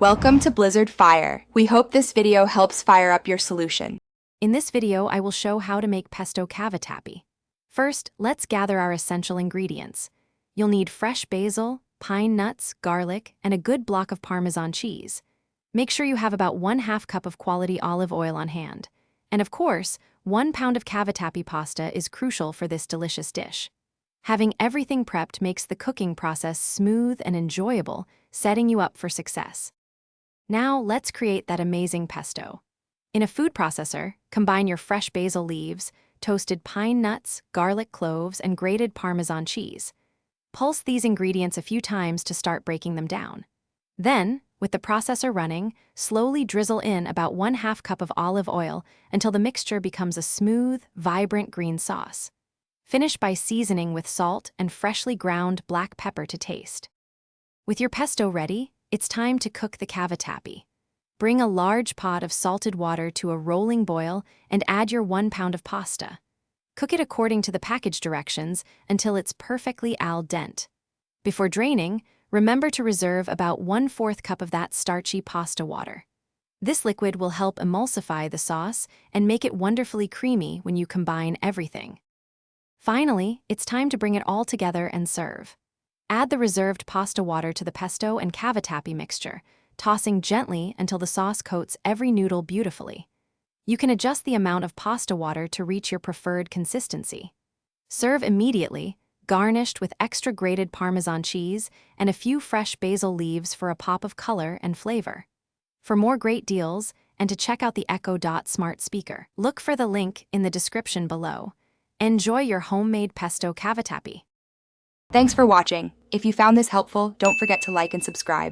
Welcome to Blizzard Fire. We hope this video helps fire up your solution. In this video, I will show how to make pesto cavatappi. First, let's gather our essential ingredients. You'll need fresh basil, pine nuts, garlic, and a good block of Parmesan cheese. Make sure you have about 1/2 cup of quality olive oil on hand. And of course, 1 pound of cavatappi pasta is crucial for this delicious dish. Having everything prepped makes the cooking process smooth and enjoyable, setting you up for success. Now, let's create that amazing pesto. In a food processor, combine your fresh basil leaves, toasted pine nuts, garlic cloves, and grated Parmesan cheese. Pulse these ingredients a few times to start breaking them down. Then, with the processor running, slowly drizzle in about 1/2 cup of olive oil until the mixture becomes a smooth, vibrant green sauce. Finish by seasoning with salt and freshly ground black pepper to taste. With your pesto ready, it's time to cook the cavatappi. Bring a large pot of salted water to a rolling boil and add your 1 pound of pasta. Cook it according to the package directions until it's perfectly al dente. Before draining, remember to reserve about 1/4 cup of that starchy pasta water. This liquid will help emulsify the sauce and make it wonderfully creamy when you combine everything. Finally, it's time to bring it all together and serve. Add the reserved pasta water to the pesto and cavatappi mixture, tossing gently until the sauce coats every noodle beautifully. You can adjust the amount of pasta water to reach your preferred consistency. Serve immediately, garnished with extra grated Parmesan cheese and a few fresh basil leaves for a pop of color and flavor. For more great deals, and to check out the Echo Dot smart speaker, look for the link in the description below. Enjoy your homemade pesto cavatappi. Thanks for watching. If you found this helpful, don't forget to like and subscribe.